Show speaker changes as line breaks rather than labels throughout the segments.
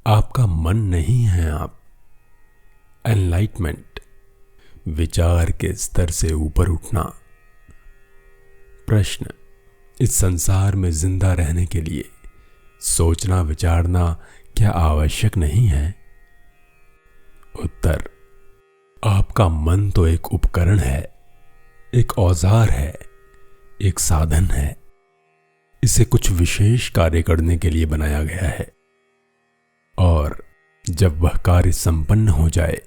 आपका मन नहीं है आप। एनलाइटमेंट, विचार के स्तर से ऊपर उठना। प्रश्न, इस संसार में जिंदा रहने के लिए सोचना विचारना क्या आवश्यक नहीं है? उत्तर, आपका मन तो एक उपकरण है, एक औजार है, एक साधन है। इसे कुछ विशेष कार्य करने के लिए बनाया गया है और जब वह कार्य संपन्न हो जाए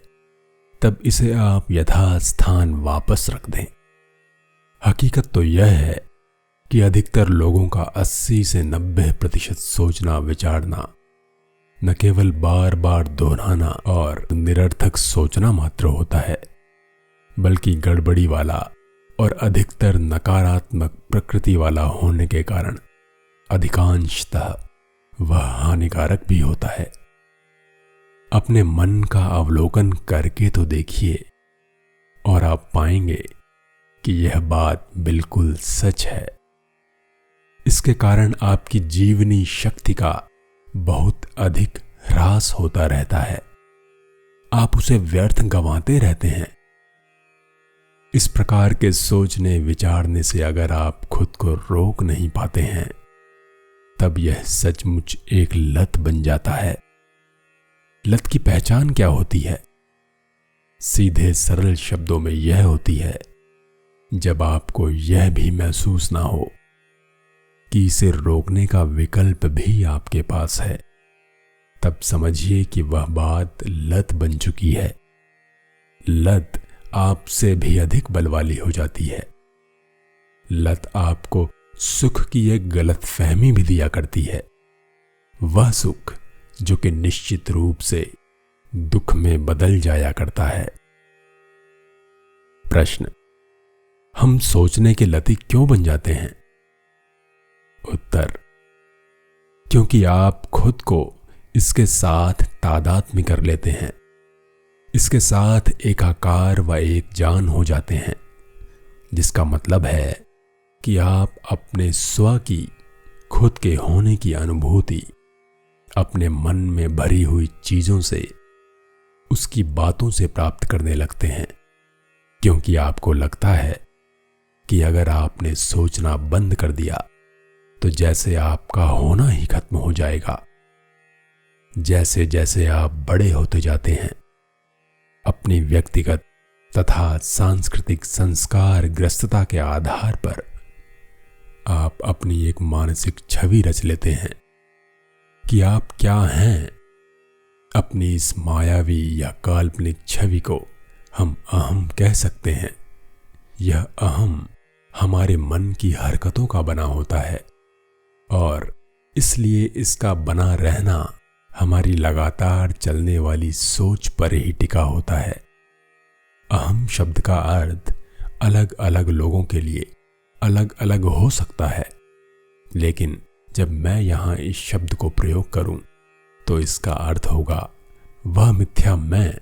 तब इसे आप यथास्थान वापस रख दें। हकीकत तो यह है कि अधिकतर लोगों का 80 से 90% सोचना विचारना न केवल बार बार दोहराना और निरर्थक सोचना मात्र होता है, बल्कि गड़बड़ी वाला और अधिकतर नकारात्मक प्रकृति वाला होने के कारण अधिकांशतः वह हानिकारक भी होता है। अपने मन का अवलोकन करके तो देखिए और आप पाएंगे कि यह बात बिल्कुल सच है। इसके कारण आपकी जीवनी शक्ति का बहुत अधिक ह्रास होता रहता है। आप उसे व्यर्थ गंवाते रहते हैं। इस प्रकार के सोचने विचारने से अगर आप खुद को रोक नहीं पाते हैं तब यह सचमुच एक लत बन जाता है। लत की पहचान क्या होती है? सीधे सरल शब्दों में यह होती है, जब आपको यह भी महसूस ना हो कि इसे रोकने का विकल्प भी आपके पास है, तब समझिए कि वह बात लत बन चुकी है। लत आपसे भी अधिक बल वाली हो जाती है। लत आपको सुख की एक गलत फहमी भी दिया करती है, वह सुख जो कि निश्चित रूप से दुख में बदल जाया करता है। प्रश्न, हम सोचने के लती क्यों बन जाते हैं? उत्तर, क्योंकि आप खुद को इसके साथ तादात्म्य कर लेते हैं, इसके साथ एकाकार व एक जान हो जाते हैं, जिसका मतलब है कि आप अपने स्व की, खुद के होने की अनुभूति अपने मन में भरी हुई चीजों से, उसकी बातों से प्राप्त करने लगते हैं, क्योंकि आपको लगता है कि अगर आपने सोचना बंद कर दिया तो जैसे आपका होना ही खत्म हो जाएगा। जैसे जैसे आप बड़े होते जाते हैं, अपनी व्यक्तिगत तथा सांस्कृतिक संस्कार ग्रस्तता के आधार पर आप अपनी एक मानसिक छवि रच लेते हैं कि आप क्या हैं। अपनी इस मायावी या काल्पनिक छवि को हम अहम कह सकते हैं। यह अहम हमारे मन की हरकतों का बना होता है और इसलिए इसका बना रहना हमारी लगातार चलने वाली सोच पर ही टिका होता है। अहम शब्द का अर्थ अलग अलग लोगों के लिए अलग अलग हो सकता है, लेकिन जब मैं यहां इस शब्द को प्रयोग करूं तो इसका अर्थ होगा वह मिथ्या मैं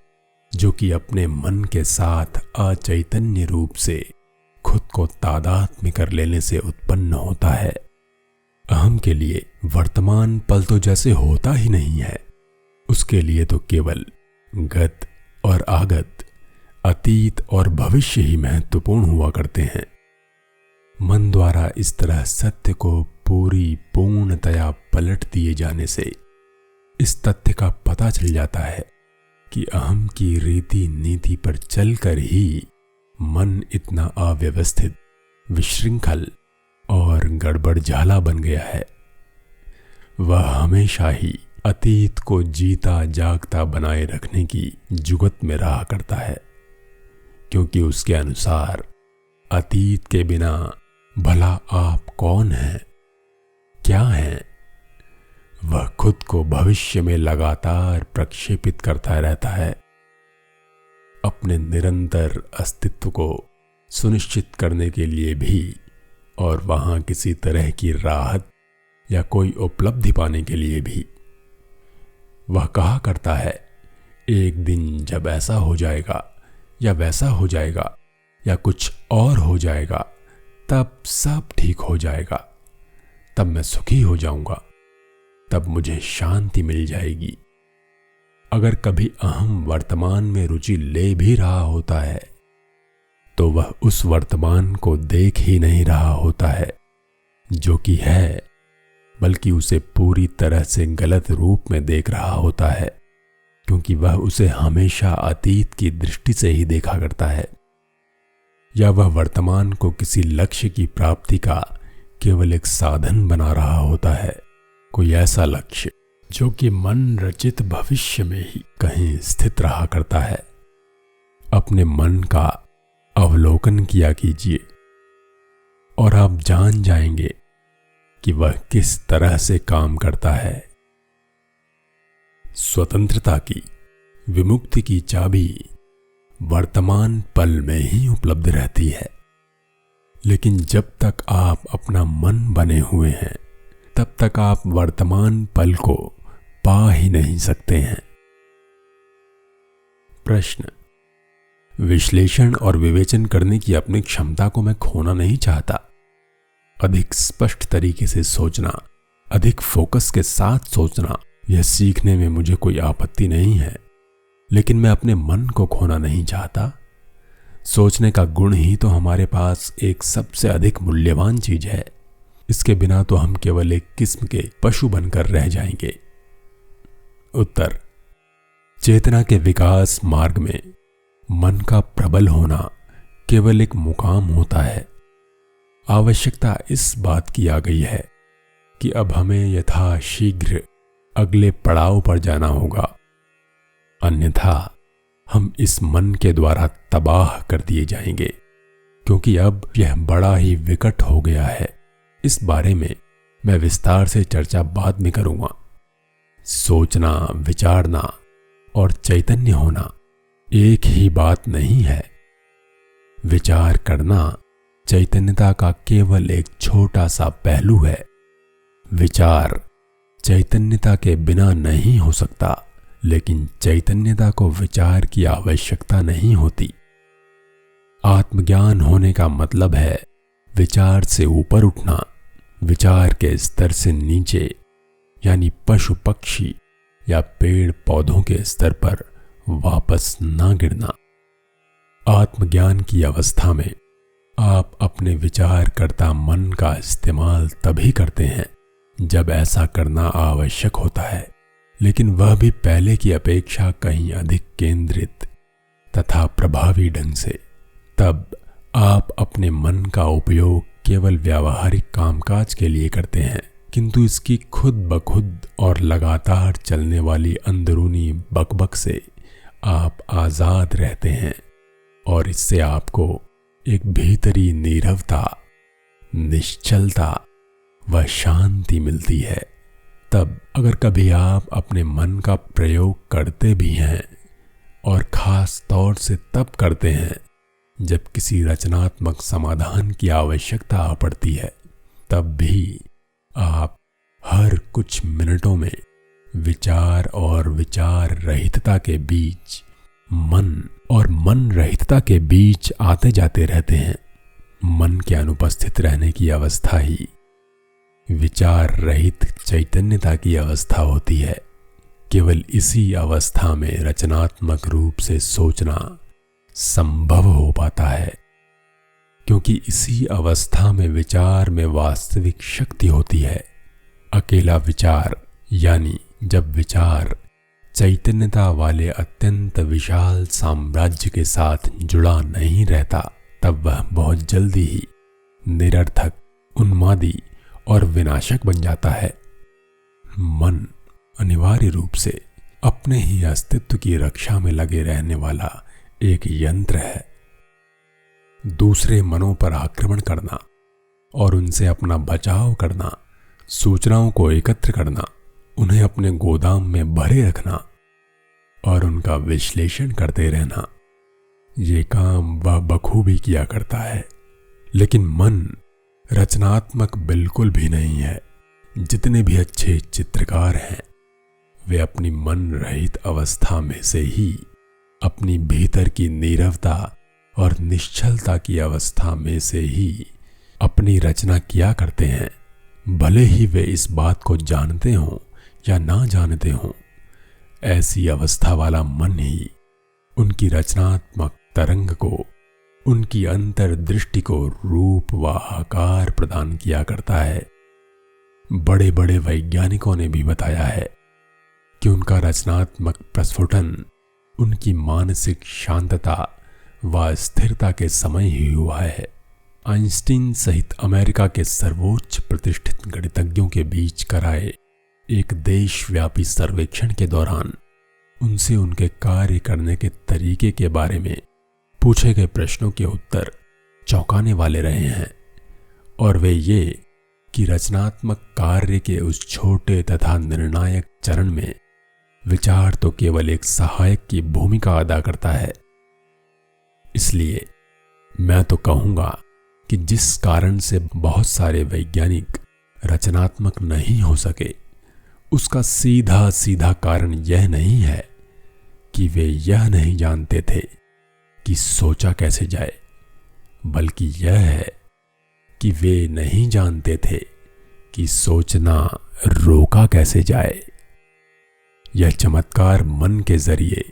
जो कि अपने मन के साथ अचैतन्य रूप से खुद को तादात्म्य कर लेने से उत्पन्न होता है। अहम के लिए वर्तमान पल तो जैसे होता ही नहीं है, उसके लिए तो केवल गत और आगत, अतीत और भविष्य ही महत्वपूर्ण हुआ करते हैं। मन द्वारा इस तरह सत्य को पूर्णतया पलट दिए जाने से इस तथ्य का पता चल जाता है कि अहम की रीति नीति पर चलकर ही मन इतना अव्यवस्थित, विशृंखल और गड़बड़ झाला बन गया है। वह हमेशा ही अतीत को जीता जागता बनाए रखने की जुगत में रहा करता है, क्योंकि उसके अनुसार अतीत के बिना भला आप कौन हैं, क्या हैं? वह खुद को भविष्य में लगातार प्रक्षेपित करता रहता है। अपने निरंतर अस्तित्व को सुनिश्चित करने के लिए भी और वहां किसी तरह की राहत या कोई उपलब्धि पाने के लिए भी। वह कहा करता है, एक दिन जब ऐसा हो जाएगा या वैसा हो जाएगा या कुछ और हो जाएगा तब सब ठीक हो जाएगा, तब मैं सुखी हो जाऊंगा, तब मुझे शांति मिल जाएगी, अगर कभी अहम वर्तमान में रुचि ले भी रहा होता है तो वह उस वर्तमान को देख ही नहीं रहा होता है जो कि है, बल्कि उसे पूरी तरह से गलत रूप में देख रहा होता है, क्योंकि वह उसे हमेशा अतीत की दृष्टि से ही देखा करता है, या वह वर्तमान को किसी लक्ष्य की प्राप्ति का केवल एक साधन बना रहा होता है, कोई ऐसा लक्ष्य जो कि मन रचित भविष्य में ही कहीं स्थित रहा करता है। अपने मन का अवलोकन किया कीजिए और आप जान जाएंगे कि वह किस तरह से काम करता है। स्वतंत्रता की, विमुक्ति की चाबी वर्तमान पल में ही उपलब्ध रहती है, लेकिन जब तक आप अपना मन बने हुए हैं तब तक आप वर्तमान पल को पा ही नहीं सकते हैं। प्रश्न: विश्लेषण और विवेचन करने की अपनी क्षमता को मैं खोना नहीं चाहता। अधिक स्पष्ट तरीके से सोचना, अधिक फोकस के साथ सोचना, यह सीखने में मुझे कोई आपत्ति नहीं है, लेकिन मैं अपने मन को खोना नहीं चाहता। सोचने का गुण ही तो हमारे पास एक सबसे अधिक मूल्यवान चीज है। इसके बिना तो हम केवल एक किस्म के पशु बनकर रह जाएंगे। उत्तर: चेतना के विकास मार्ग में मन का प्रबल होना केवल एक मुकाम होता है। आवश्यकता इस बात की आ गई है कि अब हमें यथाशीघ्र अगले पड़ाव पर जाना होगा, अन्यथा हम इस मन के द्वारा तबाह कर दिए जाएंगे, क्योंकि अब यह बड़ा ही विकट हो गया है। इस बारे में मैं विस्तार से चर्चा बाद में करूंगा। सोचना, विचारना और चैतन्य होना एक ही बात नहीं है। विचार करना चैतन्यता का केवल एक छोटा सा पहलू है। विचार चैतन्यता के बिना नहीं हो सकता, लेकिन चैतन्यता को विचार की आवश्यकता नहीं होती। आत्मज्ञान होने का मतलब है विचार से ऊपर उठना, विचार के स्तर से नीचे, यानी पशु पक्षी या पेड़ पौधों के स्तर पर वापस ना गिरना। आत्मज्ञान की अवस्था में आप अपने विचारकर्ता मन का इस्तेमाल तभी करते हैं जब ऐसा करना आवश्यक होता है, लेकिन वह भी पहले की अपेक्षा कहीं अधिक केंद्रित तथा प्रभावी ढंग से। तब आप अपने मन का उपयोग केवल व्यावहारिक कामकाज के लिए करते हैं, किंतु इसकी खुद ब खुद और लगातार चलने वाली अंदरूनी बकबक से आप आजाद रहते हैं, और इससे आपको एक भीतरी नीरवता, निश्चलता व शांति मिलती है। तब अगर कभी आप अपने मन का प्रयोग करते भी हैं, और खास तौर से तब करते हैं जब किसी रचनात्मक समाधान की आवश्यकता आ पड़ती है, तब भी आप हर कुछ मिनटों में विचार और विचार रहितता के बीच, मन और मन रहितता के बीच आते जाते रहते हैं। मन के अनुपस्थित रहने की अवस्था ही विचार रहित चैतन्यता की अवस्था होती है। केवल इसी अवस्था में रचनात्मक रूप से सोचना संभव हो पाता है, क्योंकि इसी अवस्था में विचार में वास्तविक शक्ति होती है। अकेला विचार, यानी जब विचार चैतन्यता वाले अत्यंत विशाल साम्राज्य के साथ जुड़ा नहीं रहता, तब वह बहुत जल्दी ही निरर्थक, उन्मादी और विनाशक बन जाता है। मन अनिवार्य रूप से अपने ही अस्तित्व की रक्षा में लगे रहने वाला एक यंत्र है। दूसरे मनों पर आक्रमण करना और उनसे अपना बचाव करना, सूचनाओं को एकत्र करना, उन्हें अपने गोदाम में भरे रखना और उनका विश्लेषण करते रहना, ये काम वह बखूबी किया करता है। लेकिन मन रचनात्मक बिल्कुल भी नहीं है। जितने भी अच्छे चित्रकार हैं, वे अपनी मन रहित अवस्था में से ही अपनी भीतर की नीरवता और निश्चलता की अवस्था में से ही अपनी रचना किया करते हैं, भले ही वे इस बात को जानते हों या ना जानते हों। ऐसी अवस्था वाला मन ही उनकी रचनात्मक तरंग को, उनकी अंतर्दृष्टि को रूप व आकार प्रदान किया करता है। बड़े बड़े वैज्ञानिकों ने भी बताया है कि उनका रचनात्मक प्रस्फुटन उनकी मानसिक शांतता व स्थिरता के समय ही हुआ है। आइंस्टीन सहित अमेरिका के सर्वोच्च प्रतिष्ठित गणितज्ञों के बीच कराए एक देशव्यापी सर्वेक्षण के दौरान उनसे उनके कार्य करने के तरीके के बारे में पूछे गए प्रश्नों के उत्तर चौंकाने वाले रहे हैं, और वे ये कि रचनात्मक कार्य के उस छोटे तथा निर्णायक चरण में विचार तो केवल एक सहायक की भूमिका अदा करता है। इसलिए मैं तो कहूंगा कि जिस कारण से बहुत सारे वैज्ञानिक रचनात्मक नहीं हो सके, उसका सीधा सीधा कारण यह नहीं है कि वे यह नहीं जानते थे कि सोचा कैसे जाए, बल्कि यह है कि वे नहीं जानते थे कि सोचना रोका कैसे जाए। यह चमत्कार मन के जरिए,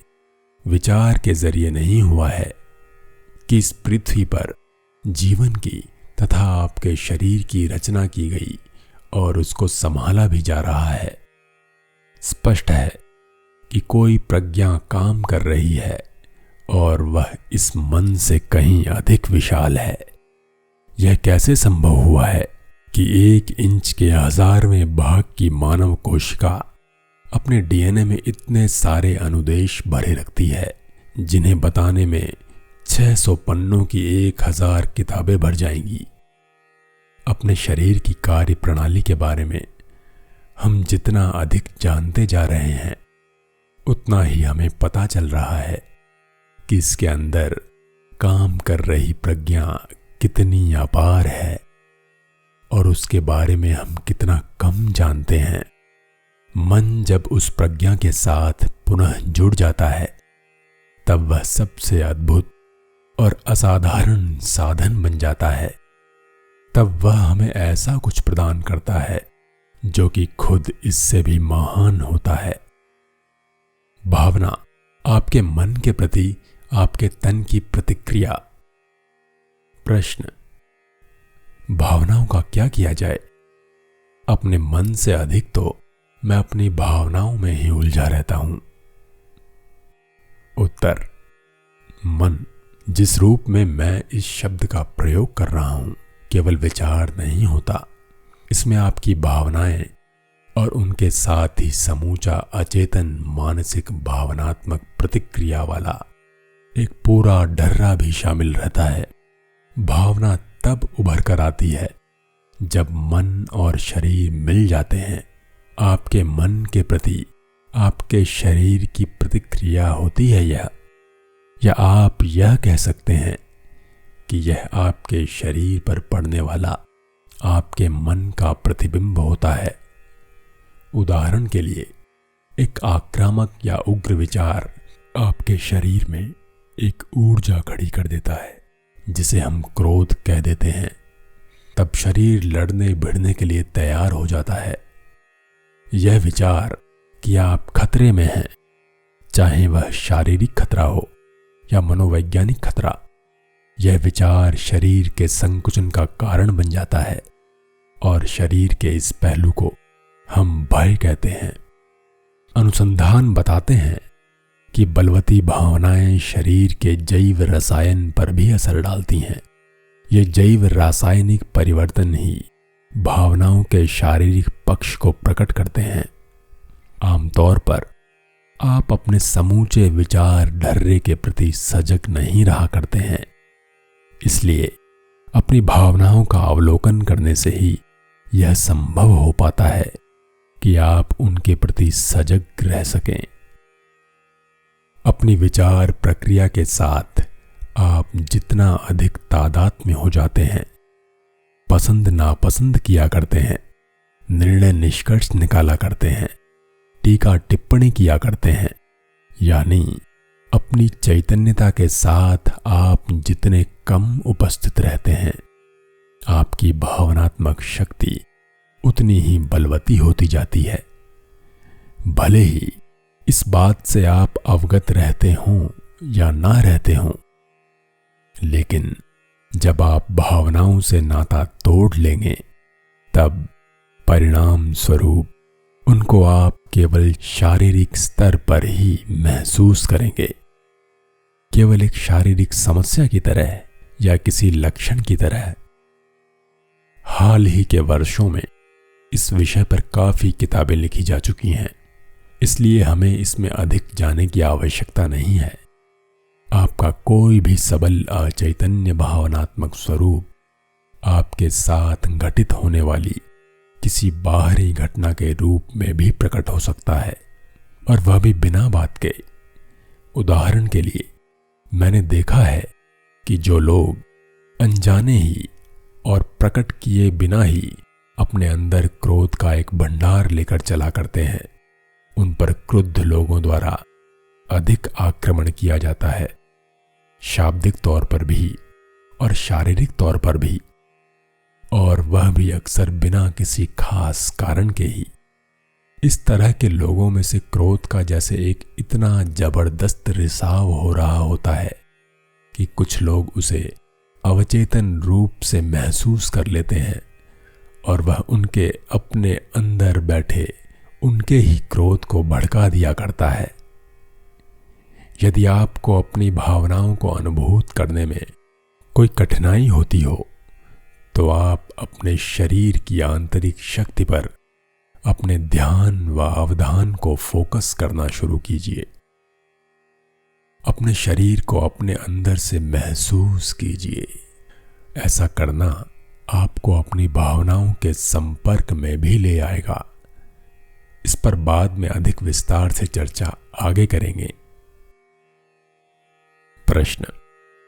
विचार के जरिए नहीं हुआ है कि इस पृथ्वी पर जीवन की तथा आपके शरीर की रचना की गई और उसको संभाला भी जा रहा है। स्पष्ट है कि कोई प्रज्ञा काम कर रही है और वह इस मन से कहीं अधिक विशाल है। यह कैसे संभव हुआ है कि 1 इंच के 1000वें भाग की मानव कोशिका अपने डीएनए में इतने सारे अनुदेश भरे रखती है, जिन्हें बताने में 600 पन्नों की 1000 किताबें भर जाएंगी। अपने शरीर की कार्य प्रणाली के बारे में हम जितना अधिक जानते जा रहे हैं, उतना ही हमें पता चल रहा है कि इसके अंदर काम कर रही प्रज्ञा कितनी अपार है और उसके बारे में हम कितना कम जानते हैं। मन जब उस प्रज्ञा के साथ पुनः जुड़ जाता है, तब वह सबसे अद्भुत और असाधारण साधन बन जाता है। तब वह हमें ऐसा कुछ प्रदान करता है जो कि खुद इससे भी महान होता है। भावना आपके मन के प्रति आपके तन की प्रतिक्रिया। प्रश्न: भावनाओं का क्या किया जाए? अपने मन से अधिक तो मैं अपनी भावनाओं में ही उलझा रहता हूं। उत्तर: मन जिस रूप में मैं इस शब्द का प्रयोग कर रहा हूं, केवल विचार नहीं होता। इसमें आपकी भावनाएं और उनके साथ ही समूचा अचेतन मानसिक भावनात्मक प्रतिक्रिया वाला एक पूरा ढर्रा भी शामिल रहता है। भावना तब उभर कर आती है जब मन और शरीर मिल जाते हैं। आपके मन के प्रति आपके शरीर की प्रतिक्रिया होती है यह, या आप यह कह सकते हैं कि यह आपके शरीर पर पड़ने वाला आपके मन का प्रतिबिंब होता है। उदाहरण के लिए, एक आक्रामक या उग्र विचार आपके शरीर में एक ऊर्जा खड़ी कर देता है, जिसे हम क्रोध कह देते हैं। तब शरीर लड़ने भिड़ने के लिए तैयार हो जाता है। यह विचार कि आप खतरे में हैं, चाहे वह शारीरिक खतरा हो या मनोवैज्ञानिक खतरा, यह विचार शरीर के संकुचन का कारण बन जाता है और शरीर के इस पहलू को हम भय कहते हैं। अनुसंधान बताते हैं कि बलवती भावनाएं शरीर के जैव रसायन पर भी असर डालती हैं। ये जैव रासायनिक परिवर्तन ही भावनाओं के शारीरिक पक्ष को प्रकट करते हैं। आमतौर पर आप अपने समूचे विचार ढर्रे के प्रति सजग नहीं रहा करते हैं, इसलिए अपनी भावनाओं का अवलोकन करने से ही यह संभव हो पाता है कि आप उनके प्रति सजग रह सकें। अपनी विचार प्रक्रिया के साथ आप जितना अधिक तादात्म्य हो जाते हैं, पसंद नापसंद किया करते हैं, निर्णय निष्कर्ष निकाला करते हैं, टीका टिप्पणी किया करते हैं, यानी अपनी चैतन्यता के साथ आप जितने कम उपस्थित रहते हैं, आपकी भावनात्मक शक्ति उतनी ही बलवती होती जाती है। भले ही इस बात से आप अवगत रहते हों या ना रहते हों, लेकिन जब आप भावनाओं से नाता तोड़ लेंगे तब परिणाम स्वरूप उनको आप केवल शारीरिक स्तर पर ही महसूस करेंगे, केवल एक शारीरिक समस्या की तरह या किसी लक्षण की तरह। हाल ही के वर्षों में इस विषय पर काफी किताबें लिखी जा चुकी हैं, इसलिए हमें इसमें अधिक जाने की आवश्यकता नहीं है। आपका कोई भी सबल अचैतन्य भावनात्मक स्वरूप आपके साथ घटित होने वाली किसी बाहरी घटना के रूप में भी प्रकट हो सकता है, और वह भी बिना बात के। उदाहरण के लिए, मैंने देखा है कि जो लोग अनजाने ही और प्रकट किए बिना ही अपने अंदर क्रोध का एक भंडार लेकर चला करते हैं, उन पर क्रुद्ध लोगों द्वारा अधिक आक्रमण किया जाता है, शाब्दिक तौर पर भी और शारीरिक तौर पर भी, और वह भी अक्सर बिना किसी खास कारण के ही। इस तरह के लोगों में से क्रोध का जैसे एक इतना जबरदस्त रिसाव हो रहा होता है कि कुछ लोग उसे अवचेतन रूप से महसूस कर लेते हैं, और वह उनके अपने अंदर बैठे उनके ही क्रोध को भड़का दिया करता है। यदि आपको अपनी भावनाओं को अनुभूत करने में कोई कठिनाई होती हो, तो आप अपने शरीर की आंतरिक शक्ति पर अपने ध्यान व अवधान को फोकस करना शुरू कीजिए। अपने शरीर को अपने अंदर से महसूस कीजिए। ऐसा करना आपको अपनी भावनाओं के संपर्क में भी ले आएगा। इस पर बाद में अधिक विस्तार से चर्चा आगे करेंगे। प्रश्न: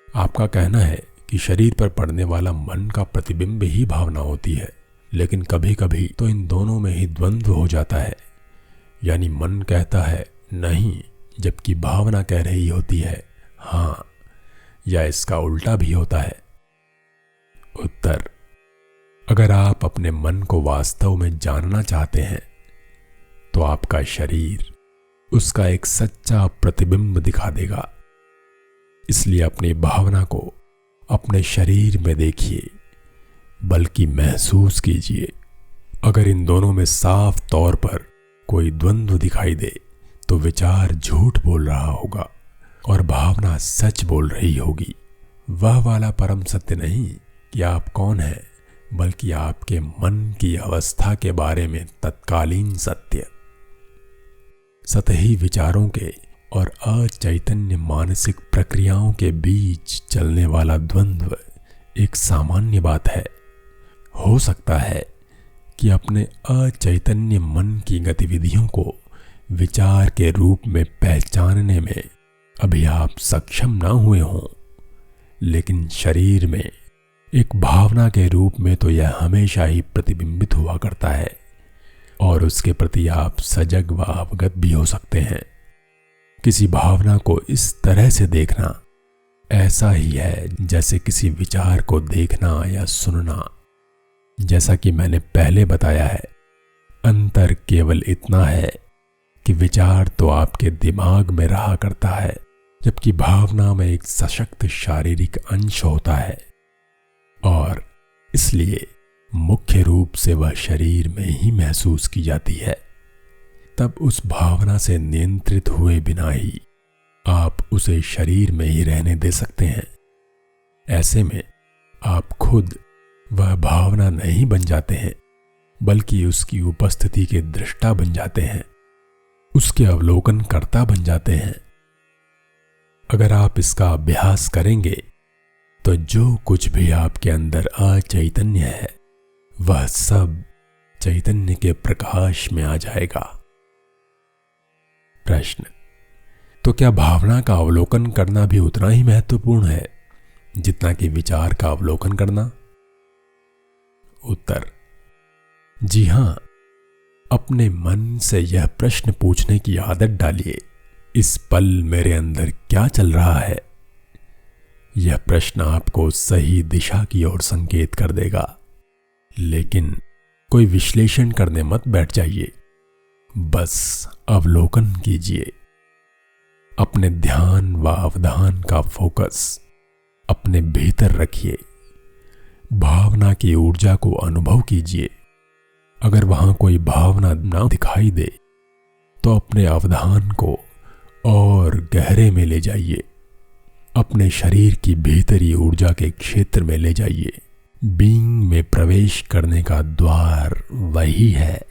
आपका कहना है कि शरीर पर पड़ने वाला मन का प्रतिबिंब ही भावना होती है, लेकिन कभी कभी तो इन दोनों में ही द्वंद्व हो जाता है, यानी मन कहता है नहीं, जबकि भावना कह रही होती है हाँ, या इसका उल्टा भी होता है। उत्तर: अगर आप अपने मन को वास्तव में जानना चाहते हैं तो आपका शरीर उसका एक सच्चा प्रतिबिंब दिखा देगा। इसलिए अपनी भावना को अपने शरीर में देखिए, बल्कि महसूस कीजिए। अगर इन दोनों में साफ तौर पर कोई द्वंद्व दिखाई दे तो विचार झूठ बोल रहा होगा और भावना सच बोल रही होगी। वह वाला परम सत्य नहीं कि आप कौन हैं, बल्कि आपके मन की अवस्था के बारे में तत्कालीन सत्य। सतही विचारों के और अचैतन्य मानसिक प्रक्रियाओं के बीच चलने वाला द्वंद्व एक सामान्य बात है। हो सकता है कि अपने अचैतन्य मन की गतिविधियों को विचार के रूप में पहचानने में अभी आप सक्षम ना हुए हों, लेकिन शरीर में एक भावना के रूप में तो यह हमेशा ही प्रतिबिंबित हुआ करता है, और उसके प्रति आप सजग व अवगत भी हो सकते हैं। किसी भावना को इस तरह से देखना ऐसा ही है जैसे किसी विचार को देखना या सुनना। जैसा कि मैंने पहले बताया है, अंतर केवल इतना है कि विचार तो आपके दिमाग में रहा करता है, जबकि भावना में एक सशक्त शारीरिक अंश होता है, और इसलिए मुख्य रूप से वह शरीर में ही महसूस की जाती है। तब उस भावना से नियंत्रित हुए बिना ही आप उसे शरीर में ही रहने दे सकते हैं। ऐसे में आप खुद वह भावना नहीं बन जाते हैं, बल्कि उसकी उपस्थिति के दृष्टा बन जाते हैं, उसके अवलोकनकर्ता बन जाते हैं। अगर आप इसका अभ्यास करेंगे तो जो कुछ भी आपके अंदर अचैतन्य है वह सब चैतन्य के प्रकाश में आ जाएगा। प्रश्न: तो क्या भावना का अवलोकन करना भी उतना ही महत्वपूर्ण है जितना कि विचार का अवलोकन करना? उत्तर: जी हां। अपने मन से यह प्रश्न पूछने की आदत डालिए, इस पल मेरे अंदर क्या चल रहा है? यह प्रश्न आपको सही दिशा की ओर संकेत कर देगा। लेकिन कोई विश्लेषण करने मत बैठ जाइए। बस अवलोकन कीजिए। अपने ध्यान व अवधान का फोकस अपने भीतर रखिए। भावना की ऊर्जा को अनुभव कीजिए। अगर वहां कोई भावना ना दिखाई दे तो अपने अवधान को और गहरे में ले जाइए। अपने शरीर की भीतरी ऊर्जा के क्षेत्र में ले जाइए। बीइंग में प्रवेश करने का द्वार वही है।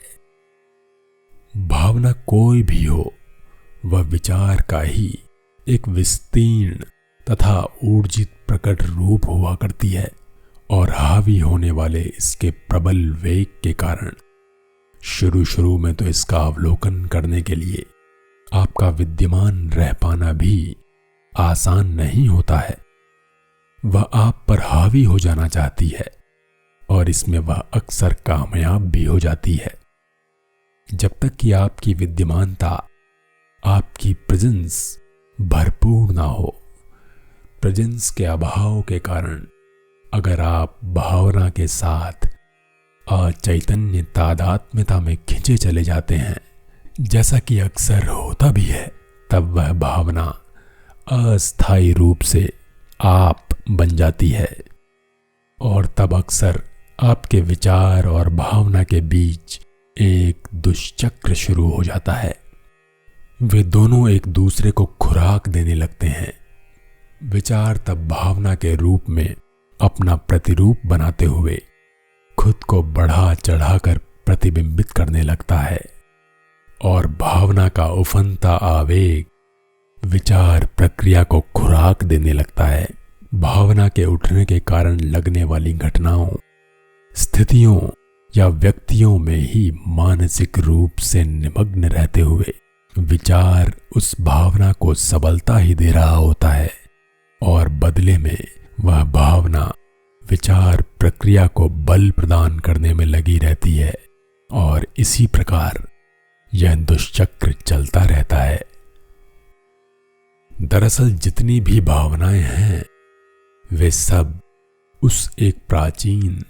भावना कोई भी हो, वह विचार का ही एक विस्तीर्ण तथा ऊर्जित प्रकट रूप हुआ करती है और हावी होने वाले इसके प्रबल वेग के कारण शुरू में तो इसका अवलोकन करने के लिए आपका विद्यमान रह पाना भी आसान नहीं होता है। वह आप पर हावी हो जाना चाहती है और इसमें वह अक्सर कामयाब भी हो जाती है। जब तक कि आपकी विद्यमानता, आपकी प्रेजेंस भरपूर ना हो। प्रेजेंस के अभाव के कारण अगर आप भावना के साथ अचैतन्य तादात्म्यता में खिंचे चले जाते हैं, जैसा कि अक्सर होता भी है, तब वह भावना अस्थायी रूप से आप बन जाती है और तब अक्सर आपके विचार और भावना के बीच एक दुष्चक्र शुरू हो जाता है। वे दोनों एक दूसरे को खुराक देने लगते हैं। विचार तब भावना के रूप में अपना प्रतिरूप बनाते हुए खुद को बढ़ा चढ़ाकर प्रतिबिंबित करने लगता है और भावना का उफनता आवेग विचार प्रक्रिया को खुराक देने लगता है। भावना के उठने के कारण लगने वाली घटनाओं, स्थितियों या व्यक्तियों में ही मानसिक रूप से निमग्न रहते हुए विचार उस भावना को सबलता ही दे रहा होता है और बदले में वह भावना विचार प्रक्रिया को बल प्रदान करने में लगी रहती है और इसी प्रकार यह दुष्चक्र चलता रहता है। दरअसल जितनी भी भावनाएं हैं वे सब उस एक प्राचीन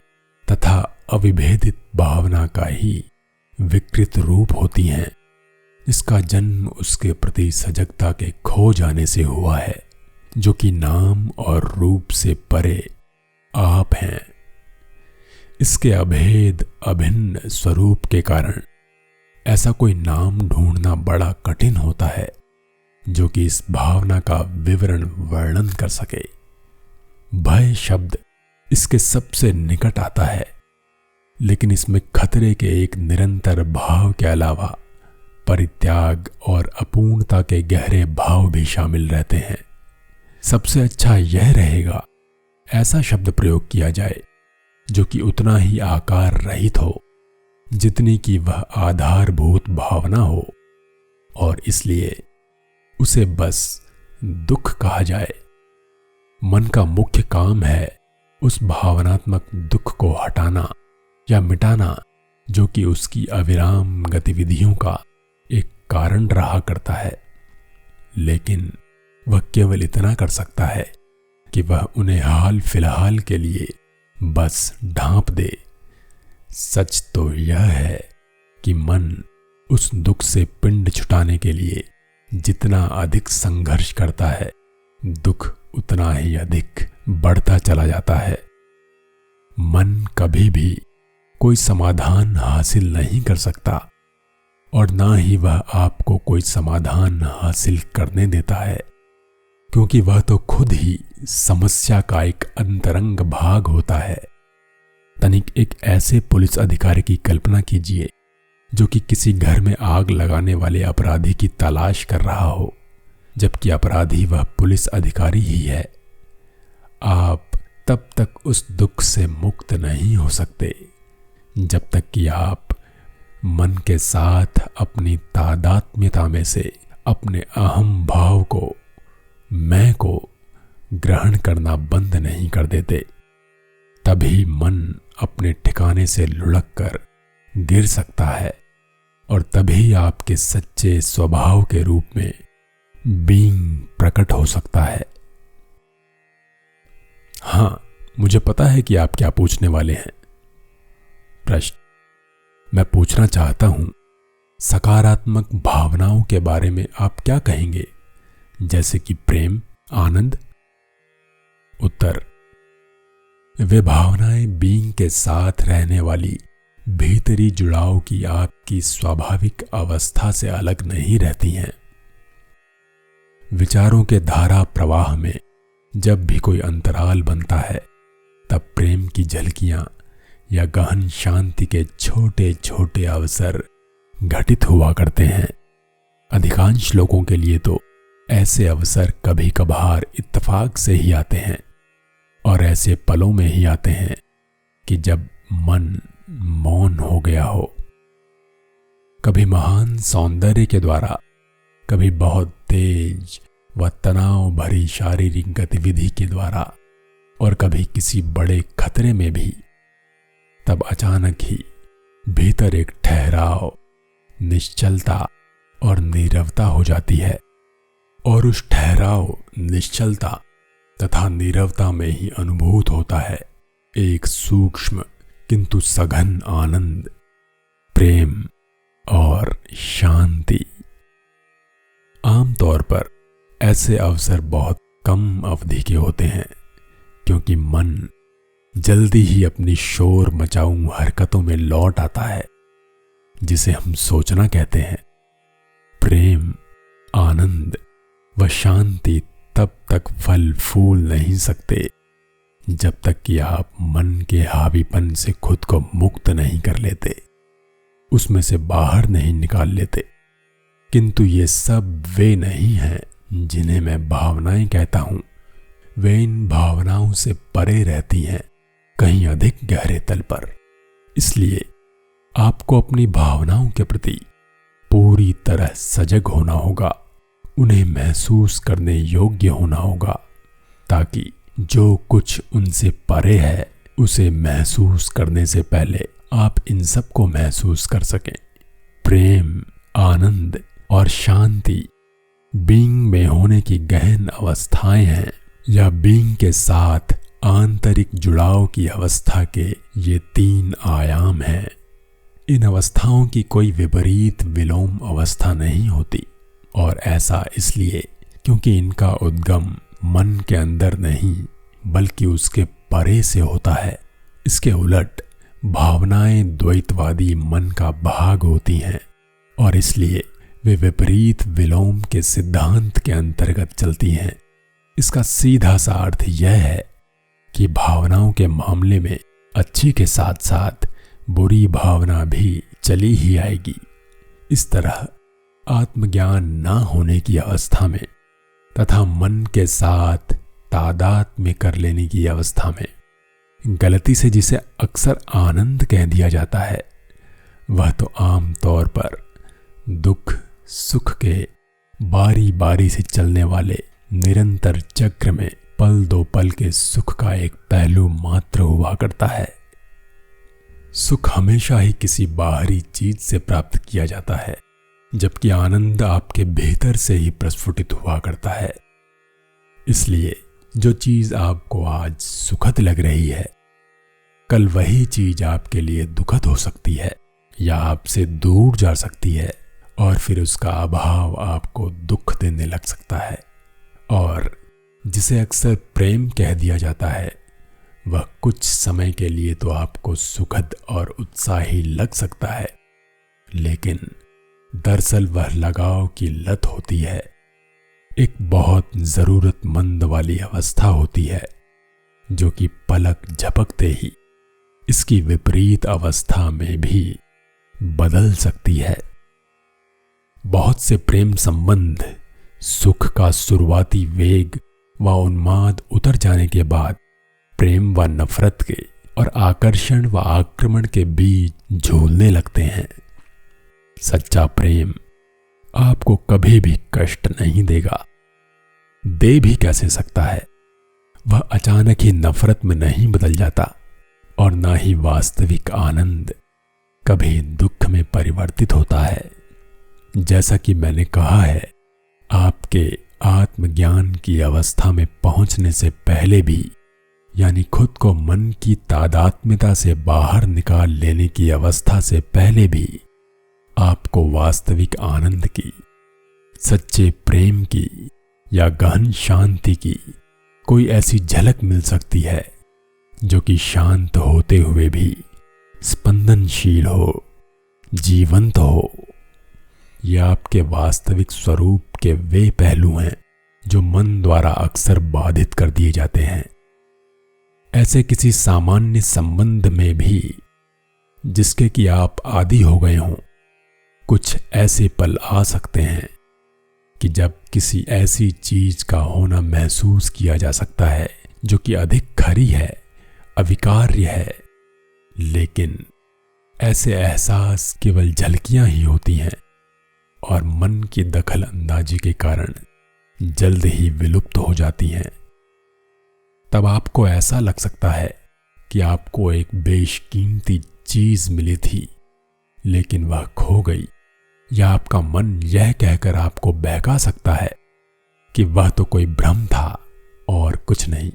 तथा अविभेदित भावना का ही विकृत रूप होती हैं। इसका जन्म उसके प्रति सजगता के खो जाने से हुआ है, जो कि नाम और रूप से परे आप हैं। इसके अभेद अभिन्न स्वरूप के कारण ऐसा कोई नाम ढूंढना बड़ा कठिन होता है जो कि इस भावना का विवरण वर्णन कर सके। भय शब्द इसके सबसे निकट आता है, लेकिन इसमें खतरे के एक निरंतर भाव के अलावा परित्याग और अपूर्णता के गहरे भाव भी शामिल रहते हैं। सबसे अच्छा यह रहेगा ऐसा शब्द प्रयोग किया जाए जो कि उतना ही आकार रहित हो जितनी कि वह आधारभूत भावना हो, और इसलिए उसे बस दुख कहा जाए। मन का मुख्य काम है उस भावनात्मक दुख को हटाना या मिटाना जो कि उसकी अविराम गतिविधियों का एक कारण रहा करता है, लेकिन वह केवल इतना कर सकता है कि वह उन्हें हाल फिलहाल के लिए बस ढांप दे। सच तो यह है कि मन उस दुख से पिंड छुटाने के लिए जितना अधिक संघर्ष करता है, दुख उतना ही अधिक बढ़ता चला जाता है। मन कभी भी कोई समाधान हासिल नहीं कर सकता और ना ही वह आपको कोई समाधान हासिल करने देता है, क्योंकि वह तो खुद ही समस्या का एक अंतरंग भाग होता है। तनिक एक ऐसे पुलिस अधिकारी की कल्पना कीजिए जो कि किसी घर में आग लगाने वाले अपराधी की तलाश कर रहा हो, जबकि अपराधी वह पुलिस अधिकारी ही है। आप तब तक उस दुख से मुक्त नहीं हो सकते जब तक कि आप मन के साथ अपनी तादात्म्यता में से अपने अहम भाव को, मैं को ग्रहण करना बंद नहीं कर देते। तभी मन अपने ठिकाने से लुढ़क कर गिर सकता है और तभी आपके सच्चे स्वभाव के रूप में बीइंग प्रकट हो सकता है। हां, मुझे पता है कि आप क्या पूछने वाले हैं। प्रश्न मैं पूछना चाहता हूं, सकारात्मक भावनाओं के बारे में आप क्या कहेंगे, जैसे कि प्रेम, आनंद? उत्तर: वे भावनाएं बीइंग के साथ रहने वाली भीतरी जुड़ाव की आपकी स्वाभाविक अवस्था से अलग नहीं रहती हैं। विचारों के धारा प्रवाह में जब भी कोई अंतराल बनता है, तब प्रेम की झलकियां या गहन शांति के छोटे छोटे अवसर घटित हुआ करते हैं। अधिकांश लोगों के लिए तो ऐसे अवसर कभी कभार इत्तेफाक से ही आते हैं, और ऐसे पलों में ही आते हैं कि जब मन मौन हो गया हो। कभी महान सौंदर्य के द्वारा, कभी बहुत तेज व तनाव भरी शारीरिक गतिविधि के द्वारा, और कभी किसी बड़े खतरे में भी। तब अचानक ही भीतर एक ठहराव, निश्चलता और नीरवता हो जाती है, और उस ठहराव, निश्चलता तथा नीरवता में ही अनुभूत होता है एक सूक्ष्म किंतु सघन आनंद, प्रेम और शांति। आमतौर पर ऐसे अवसर बहुत कम अवधि के होते हैं, क्योंकि मन जल्दी ही अपनी शोर मचाऊ हरकतों में लौट आता है, जिसे हम सोचना कहते हैं। प्रेम, आनंद व शांति तब तक फल फूल नहीं सकते जब तक कि आप मन के हावीपन से खुद को मुक्त नहीं कर लेते, उसमें से बाहर नहीं निकाल लेते। किंतु ये सब वे नहीं हैं जिन्हें मैं भावनाएं कहता हूं। वे इन भावनाओं से परे रहती हैं, कहीं अधिक गहरे तल पर। इसलिए आपको अपनी भावनाओं के प्रति पूरी तरह सजग होना होगा, उन्हें महसूस करने योग्य होना होगा, ताकि जो कुछ उनसे परे है उसे महसूस करने से पहले आप इन सब को महसूस कर सकें। प्रेम, आनंद और शांति बीइंग में होने की गहन अवस्थाएं हैं, या बीइंग के साथ आंतरिक जुड़ाव की अवस्था के ये 3 आयाम हैं। इन अवस्थाओं की कोई विपरीत विलोम अवस्था नहीं होती, और ऐसा इसलिए क्योंकि इनका उद्गम मन के अंदर नहीं बल्कि उसके परे से होता है। इसके उलट भावनाएं द्वैतवादी मन का भाग होती हैं, और इसलिए वे विपरीत विलोम के सिद्धांत के अंतर्गत चलती हैं। इसका सीधा सा अर्थ यह है कि भावनाओं के मामले में अच्छी के साथ साथ बुरी भावना भी चली ही आएगी। इस तरह आत्मज्ञान न होने की अवस्था में तथा मन के साथ तादात्म्य कर लेने की अवस्था में गलती से जिसे अक्सर आनंद कह दिया जाता है, वह तो आम तौर पर दुख सुख के बारी बारी से चलने वाले निरंतर चक्र में पल दो पल के सुख का एक पहलू मात्र हुआ करता है। सुख हमेशा ही किसी बाहरी चीज से प्राप्त किया जाता है, जबकि आनंद आपके भीतर से ही प्रस्फुटित हुआ करता है। इसलिए जो चीज आपको आज सुखद लग रही है, कल वही चीज आपके लिए दुखद हो सकती है या आपसे दूर जा सकती है, और फिर उसका अभाव आपको दुख देने लग सकता है। और जिसे अक्सर प्रेम कह दिया जाता है, वह कुछ समय के लिए तो आपको सुखद और उत्साही लग सकता है, लेकिन दरअसल वह लगाव की लत होती है, एक बहुत जरूरतमंद वाली अवस्था होती है, जो कि पलक झपकते ही इसकी विपरीत अवस्था में भी बदल सकती है। बहुत से प्रेम संबंध सुख का शुरुआती वेग व उन्माद उतर जाने के बाद प्रेम व नफरत के और आकर्षण व आक्रमण के बीच झूलने लगते हैं। सच्चा प्रेम आपको कभी भी कष्ट नहीं देगा, दे भी कैसे सकता है। वह अचानक ही नफरत में नहीं बदल जाता, और ना ही वास्तविक आनंद कभी दुख में परिवर्तित होता है। जैसा कि मैंने कहा है, आपके आत्मज्ञान की अवस्था में पहुंचने से पहले भी, यानी खुद को मन की तादात्म्यता से बाहर निकाल लेने की अवस्था से पहले भी, आपको वास्तविक आनंद की, सच्चे प्रेम की या गहन शांति की कोई ऐसी झलक मिल सकती है जो कि शांत होते हुए भी स्पंदनशील हो, जीवंत हो। यह आपके वास्तविक स्वरूप के वे पहलू हैं जो मन द्वारा अक्सर बाधित कर दिए जाते हैं। ऐसे किसी सामान्य संबंध में भी जिसके कि आप आदी हो गए हों, कुछ ऐसे पल आ सकते हैं कि जब किसी ऐसी चीज का होना महसूस किया जा सकता है जो कि अधिक खरी है, अविकार्य है, लेकिन ऐसे एहसास केवल झलकियां ही होती हैं और मन की दखल अंदाजी के कारण जल्द ही विलुप्त हो जाती हैं। तब आपको ऐसा लग सकता है कि आपको एक बेशकीमती चीज मिली थी, लेकिन वह खो गई, या आपका मन यह कहकर आपको बहका सकता है कि वह तो कोई भ्रम था और कुछ नहीं।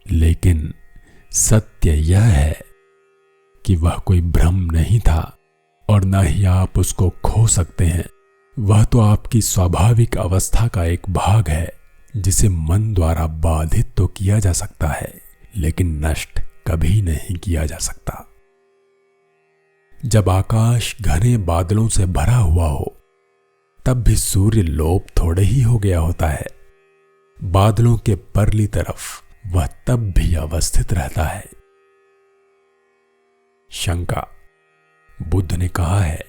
लेकिन सत्य यह है कि वह कोई भ्रम नहीं था और न ही आप उसको खो सकते हैं। वह तो आपकी स्वाभाविक अवस्था का एक भाग है जिसे मन द्वारा बाधित तो किया जा सकता है, लेकिन नष्ट कभी नहीं किया जा सकता। जब आकाश घने बादलों से भरा हुआ हो, तब भी सूर्य लोप थोड़े ही हो गया होता है। बादलों के परली तरफ वह तब भी अवस्थित रहता है। शंका। बुद्ध ने कहा है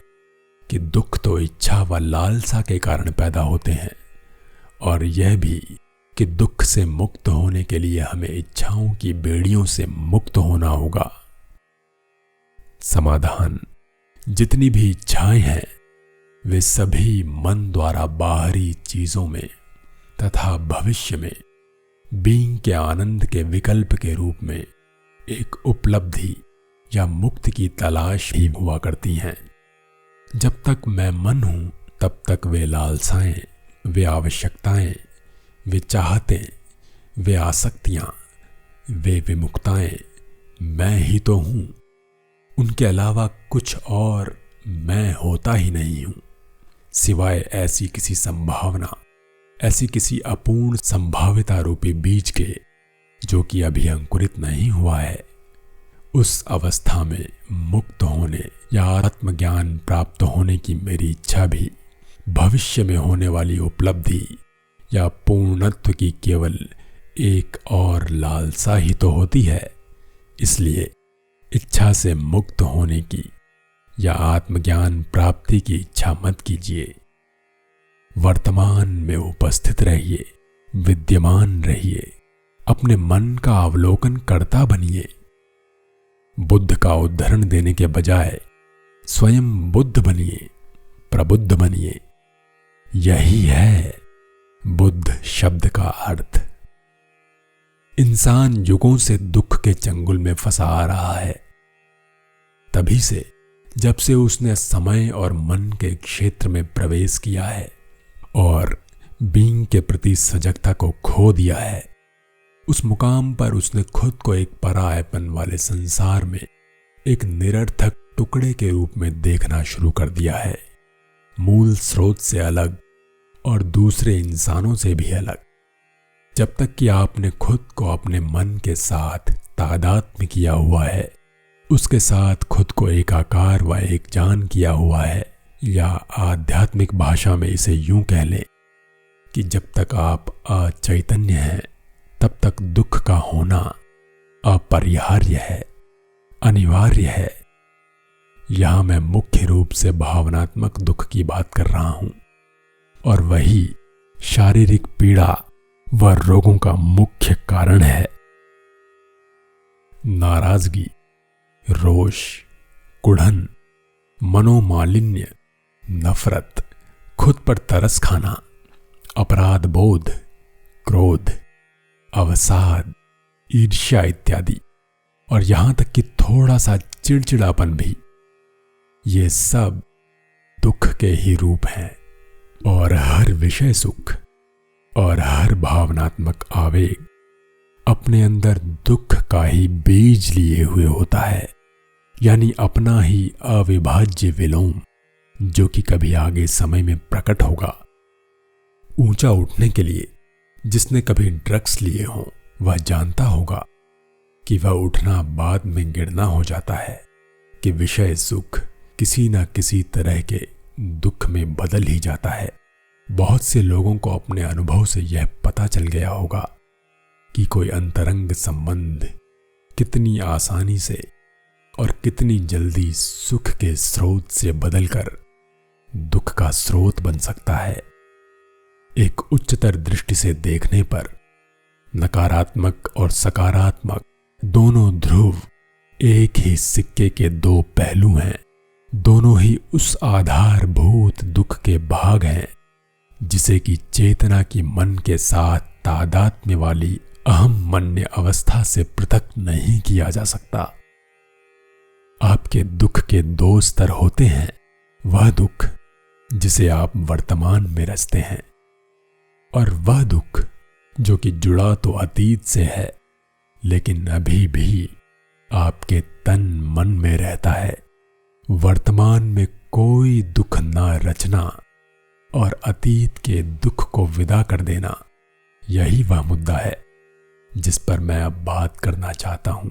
कि दुख तो इच्छा व लालसा के कारण पैदा होते हैं, और यह भी कि दुख से मुक्त होने के लिए हमें इच्छाओं की बेड़ियों से मुक्त होना होगा। समाधान। जितनी भी इच्छाएं हैं वे सभी मन द्वारा बाहरी चीजों में तथा भविष्य में बीइंग के आनंद के विकल्प के रूप में एक उपलब्धि या मुक्ति की तलाश ही हुआ करती हैं। जब तक मैं मन हूं तब तक वे लालसाएं, वे आवश्यकताएं, वे चाहतें, वे आसक्तियां, वे विमुक्ताएं मैं ही तो हूं। उनके अलावा कुछ और मैं होता ही नहीं हूं, सिवाय ऐसी किसी संभावना, ऐसी किसी अपूर्ण संभाविता रूपी बीज के जो कि अभी अंकुरित नहीं हुआ है। उस अवस्था में मुक्त होने या आत्मज्ञान प्राप्त होने की मेरी इच्छा भी भविष्य में होने वाली उपलब्धि या पूर्णत्व की केवल एक और लालसा ही तो होती है। इसलिए इच्छा से मुक्त होने की या आत्मज्ञान प्राप्ति की इच्छा मत कीजिए। वर्तमान में उपस्थित रहिए, विद्यमान रहिए, अपने मन का अवलोकन करता बनिए। बुद्ध का उदाहरण देने के बजाय स्वयं बुद्ध बनिए, प्रबुद्ध बनिए। यही है बुद्ध शब्द का अर्थ। इंसान युगों से दुख के चंगुल में फंसा आ रहा है, तभी से जब से उसने समय और मन के क्षेत्र में प्रवेश किया है और बीइंग के प्रति सजगता को खो दिया है। उस मुकाम पर उसने खुद को एक परायपन वाले संसार में एक निरर्थक टुकड़े के रूप में देखना शुरू कर दिया है, मूल स्रोत से अलग और दूसरे इंसानों से भी अलग। जब तक कि आपने खुद को अपने मन के साथ तादात्म्य किया हुआ है, उसके साथ खुद को एकाकार व एक जान किया हुआ है, या आध्यात्मिक भाषा में इसे यूं कह लें कि जब तक आप अचैतन्य हैं तब तक दुख का होना अपरिहार्य है, अनिवार्य है। यहां मैं मुख्य रूप से भावनात्मक दुख की बात कर रहा हूं, और वही शारीरिक पीड़ा व रोगों का मुख्य कारण है। नाराजगी, रोष, कुढ़न, मनोमालिन्य, नफरत, खुद पर तरस खाना, अपराध बोध, क्रोध, अवसाद, ईर्ष्या इत्यादि, और यहां तक कि थोड़ा सा चिड़चिड़ापन भी, ये सब दुख के ही रूप हैं। और हर विषय सुख और हर भावनात्मक आवेग अपने अंदर दुख का ही बीज लिए हुए होता है, यानी अपना ही अविभाज्य विलोम जो कि कभी आगे समय में प्रकट होगा। ऊंचा उठने के लिए जिसने कभी ड्रग्स लिए हों वह जानता होगा कि वह उठना बाद में गिरना हो जाता है, कि विषय सुख किसी न किसी तरह के दुख में बदल ही जाता है। बहुत से लोगों को अपने अनुभव से यह पता चल गया होगा कि कोई अंतरंग संबंध कितनी आसानी से और कितनी जल्दी सुख के स्रोत से बदलकर दुख का स्रोत बन सकता है। एक उच्चतर दृष्टि से देखने पर नकारात्मक और सकारात्मक दोनों ध्रुव एक ही सिक्के के दो पहलू हैं। दोनों ही उस आधारभूत दुख के भाग हैं जिसे कि चेतना की मन के साथ तादात्म्य वाली अहम मन्य अवस्था से पृथक नहीं किया जा सकता। आपके दुख के दो स्तर होते हैं। वह दुख जिसे आप वर्तमान में रचते हैं और वह दुख जो कि जुड़ा तो अतीत से है लेकिन अभी भी आपके तन मन में रहता है। वर्तमान में कोई दुख ना रचना और अतीत के दुख को विदा कर देना, यही वह मुद्दा है जिस पर मैं अब बात करना चाहता हूं।